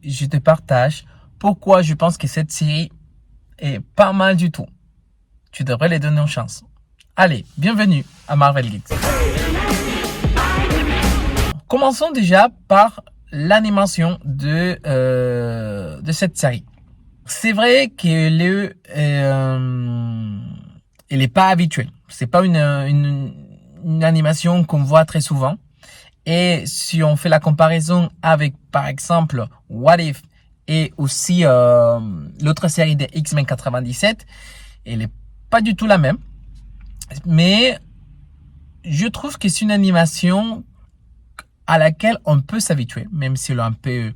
je te partage pourquoi je pense que cette série est pas mal du tout. Tu devrais les donner une chance. Allez, bienvenue à Marvel Geeks. Commençons déjà par l'animation de cette série. C'est vrai qu'elle est pas habituelle. C'est pas une animation qu'on voit très souvent. Et si on fait la comparaison avec, par exemple, What If et aussi l'autre série de X-Men 97, elle est pas du tout la même. Mais je trouve que c'est une animation à laquelle on peut s'habituer, même si elle est un peu,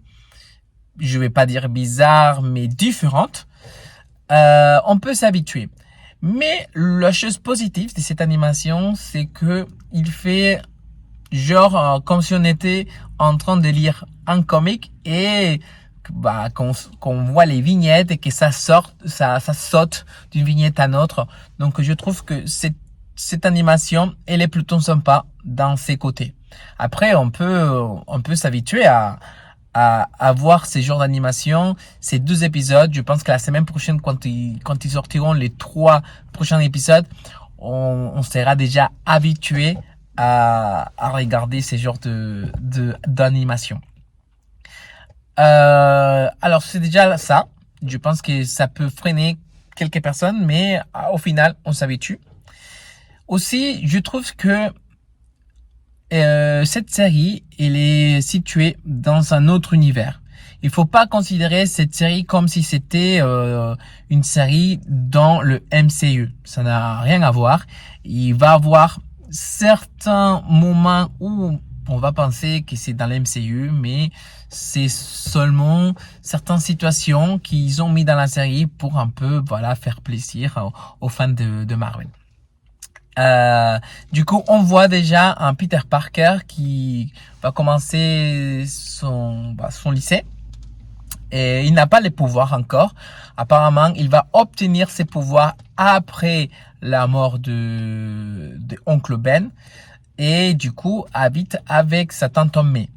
je vais pas dire bizarre, mais différente. On peut s'habituer. Mais la chose positive de cette animation, c'est que il fait genre comme si on était en train de lire un comic et qu'on voit les vignettes et que ça saute d'une vignette à l'autre. Donc je trouve que cette animation, elle est plutôt sympa dans ses côtés. Après, on peut s'habituer à voir ces genres d'animation, ces 2 épisodes. Je pense que la semaine prochaine, quand ils sortiront les 3 prochains épisodes, on sera déjà habitué à regarder ces genres d'animation. Alors c'est déjà ça. Je pense que ça peut freiner quelques personnes, mais au final, on s'habitue. Aussi, je trouve que cette série, elle est située dans un autre univers. Il faut pas considérer cette série comme si c'était une série dans le MCU. Ça n'a rien à voir. Il va y avoir certains moments où on va penser que c'est dans le MCU, mais c'est seulement certaines situations qu'ils ont mis dans la série pour un peu, faire plaisir aux fans de Marvel. Du coup, on voit déjà un Peter Parker qui va commencer son lycée. Et il n'a pas les pouvoirs encore. Apparemment, il va obtenir ses pouvoirs après la mort de Oncle Ben. Et du coup, habite avec sa tante May.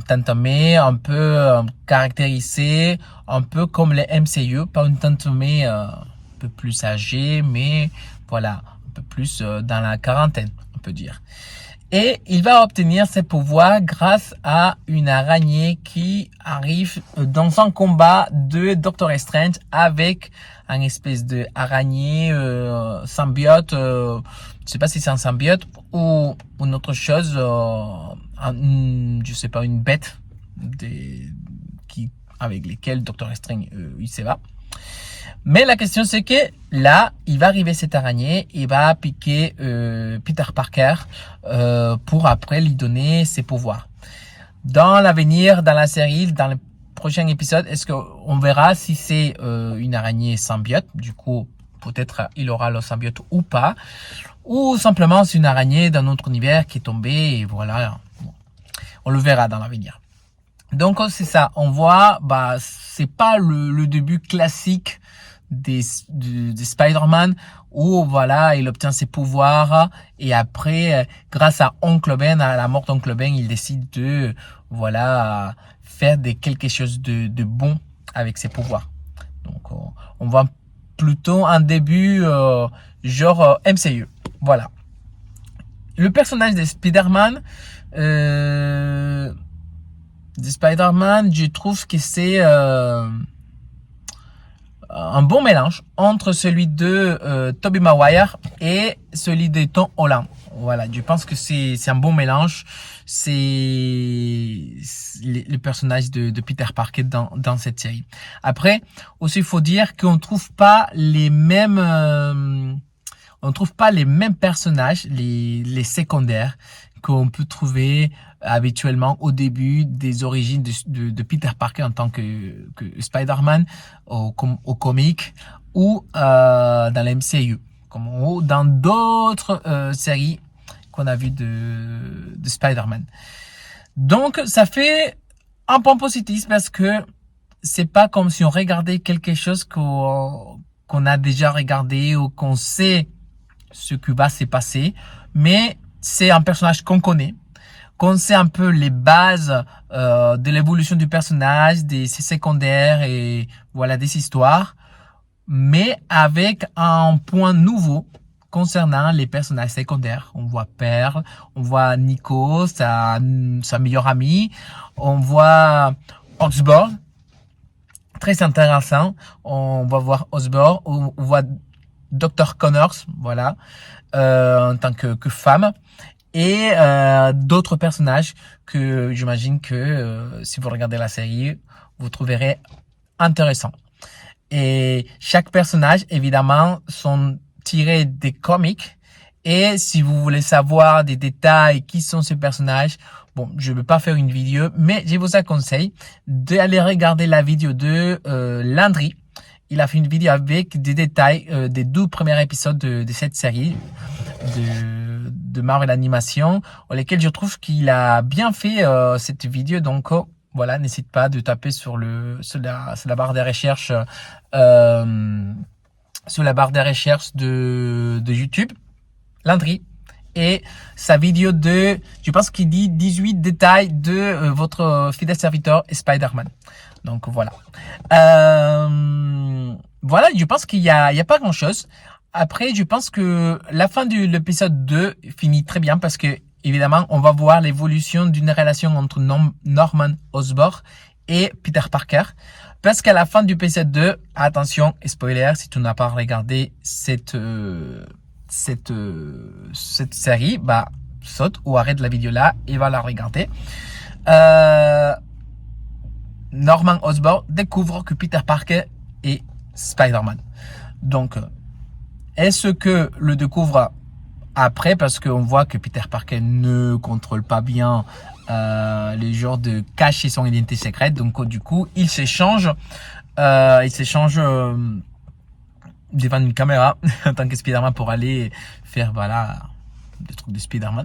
Tante May un peu caractérisée, un peu comme les MCU, pas une tante May un peu plus âgée, mais voilà, un peu plus dans la quarantaine, on peut dire. Et il va obtenir ses pouvoirs grâce à une araignée qui arrive dans un combat de Doctor Strange avec un espèce de araignée symbiote. Je sais pas si c'est un symbiote ou une autre chose, je sais pas, une bête avec lesquelles Doctor Strange il se va. Mais la question c'est que là, il va arriver cette araignée, il va piquer Peter Parker pour après lui donner ses pouvoirs. Dans l'avenir, dans la série, dans le prochain épisode, est-ce qu'on verra si c'est une araignée symbiote? Du coup, peut-être il aura le symbiote ou pas. Ou simplement c'est une araignée d'un autre univers qui est tombée et voilà. Bon, on le verra dans l'avenir. Donc c'est ça, on voit, c'est pas le début classique des Spider-Man où il obtient ses pouvoirs et après grâce à Oncle Ben, à la mort d'Oncle Ben, il décide de faire quelque chose de bon avec ses pouvoirs. Donc on voit plutôt un début genre MCU. Voilà. Le personnage de Spider-Man je trouve que c'est un bon mélange entre celui de Tobey Maguire et celui de Tom Holland. Voilà, je pense que c'est un bon mélange. C'est le personnage de Peter Parker dans cette série. Après, aussi il faut dire qu'on trouve pas les mêmes personnages, les secondaires qu'on peut trouver habituellement au début des origines de Peter Parker en tant que Spider-Man au comic ou dans la MCU ou dans d'autres séries qu'on a vues de Spider-Man. Donc ça fait un point positif parce que c'est pas comme si on regardait quelque chose qu'on a déjà regardé ou qu'on sait ce qui va se passer, mais c'est un personnage qu'on connaît qu'on sait un peu les bases de l'évolution du personnage, des ses secondaires et voilà des histoires, mais avec un point nouveau concernant les personnages secondaires. On voit Pearl, on voit Nico, sa meilleure amie, on voit Osborn, très intéressant. On va voir Osborn, on voit Dr. Connors, voilà, en tant que femme, et d'autres personnages que j'imagine que si vous regardez la série, vous trouverez intéressants. Et chaque personnage, évidemment, sont tirés des comics. Et si vous voulez savoir des détails, qui sont ces personnages, bon, je ne vais pas faire une vidéo, mais je vous conseille d'aller regarder la vidéo de Landry. Il a fait une vidéo avec des détails des 12 premiers épisodes de cette série de Marvel Animation, dans lesquels je trouve qu'il a bien fait cette vidéo. Donc, voilà, n'hésite pas de taper sur la barre de recherche de YouTube, Landry, et sa vidéo je pense qu'il dit 18 détails de votre fidèle serviteur Spider-Man. Donc voilà. Voilà, je pense qu'il y a pas grand chose. Après, je pense que la fin de l'épisode 2 finit très bien parce que, évidemment, on va voir l'évolution d'une relation entre Norman Osborn et Peter Parker. Parce qu'à la fin du épisode 2, attention, spoiler, si tu n'as pas regardé cette série, bah, saute ou arrête la vidéo là et va la regarder. Norman Osborn découvre que Peter Parker est Spider-Man. Donc, est-ce que le découvre après, parce qu'on voit que Peter Parker ne contrôle pas bien les genres de cacher son identité secrète, donc du coup il s'échange devant une caméra en tant que Spider-Man pour aller faire voilà des trucs de Spider-Man.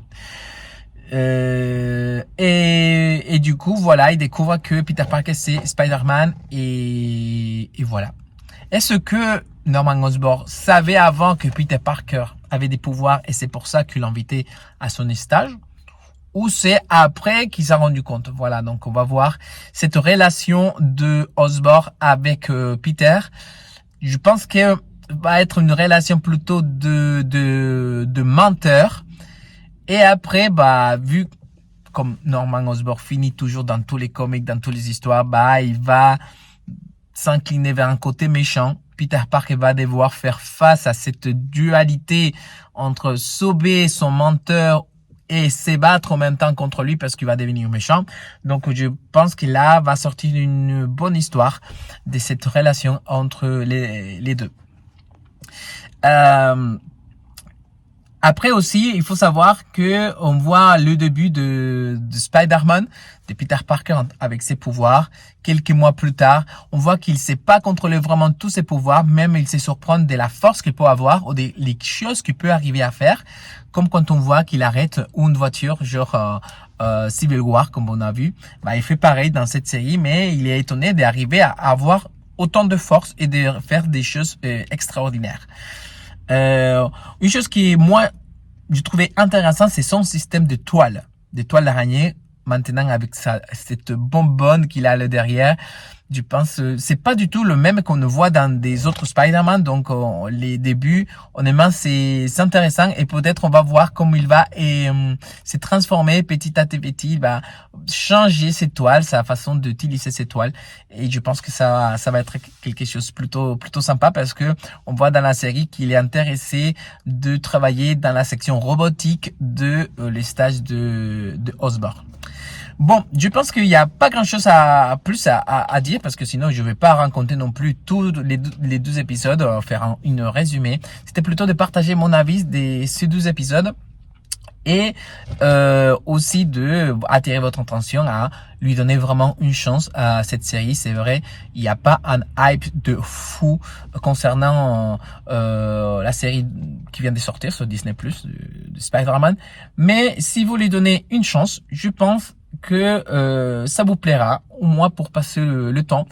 Et du coup voilà, il découvre que Peter Parker c'est Spider-Man et voilà. Est-ce que Norman Osborn savait avant que Peter Parker avait des pouvoirs et c'est pour ça qu'il l'invitait à son stage? Ou c'est après qu'il s'est rendu compte? Voilà, donc on va voir cette relation de Osborn avec Peter. Je pense que va être une relation plutôt de menteur. Et après, bah, vu comme Norman Osborn finit toujours dans tous les comics, dans toutes les histoires, bah, il va s'incliner vers un côté méchant. Peter Parker va devoir faire face à cette dualité entre sauver son menteur et se battre en même temps contre lui parce qu'il va devenir méchant. Donc, je pense que là va sortir une bonne histoire de cette relation entre les deux. Après aussi, il faut savoir que on voit le début de Spider-Man, de Peter Parker avec ses pouvoirs. Quelques mois plus tard, on voit qu'il sait pas contrôler vraiment tous ses pouvoirs, même il se surprend de la force qu'il peut avoir ou des les choses qu'il peut arriver à faire, comme quand on voit qu'il arrête une voiture, genre Civil War, comme on a vu. Bah, il fait pareil dans cette série, mais il est étonné d'arriver à avoir autant de force et de faire des choses extraordinaires. Une chose qui, moi, je trouvais intéressant, c'est son système de toiles d'araignée. Maintenant, avec cette bonbonne qu'il a là derrière, je pense, c'est pas du tout le même qu'on voit dans des autres Spider-Man. Donc, les débuts, honnêtement, c'est intéressant et peut-être on va voir comment il va se transformer petit à petit. Il va changer ses toiles, sa façon d'utiliser ses toiles. Et je pense que ça va être quelque chose plutôt sympa parce que on voit dans la série qu'il est intéressé de travailler dans la section robotique de les stages de Osborn. Bon, je pense qu'il n'y a pas grand-chose à dire parce que sinon je vais pas raconter non plus tous les 12 épisodes, faire une résumé. C'était plutôt de partager mon avis de ces 12 épisodes et aussi de attirer votre attention à lui donner vraiment une chance à cette série. C'est vrai, il n'y a pas un hype de fou concernant la série qui vient de sortir sur Disney+, de Spider-Man. Mais si vous lui donnez une chance, je pense que ça vous plaira, au moins pour passer le temps.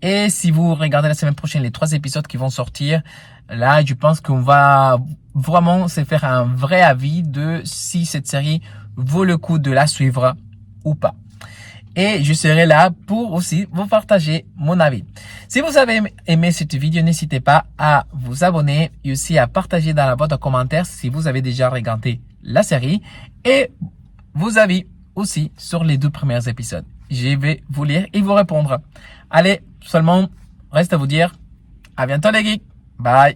Et si vous regardez la semaine prochaine les 3 épisodes qui vont sortir, là je pense qu'on va vraiment se faire un vrai avis de si cette série vaut le coup de la suivre ou pas. Et je serai là pour aussi vous partager mon avis. Si vous avez aimé cette vidéo, n'hésitez pas à vous abonner et aussi à partager dans la boîte de commentaires si vous avez déjà regardé la série et vos avis aussi sur les 2 premiers épisodes. Je vais vous lire et vous répondre. Allez, seulement, reste à vous dire, à bientôt les geeks. Bye.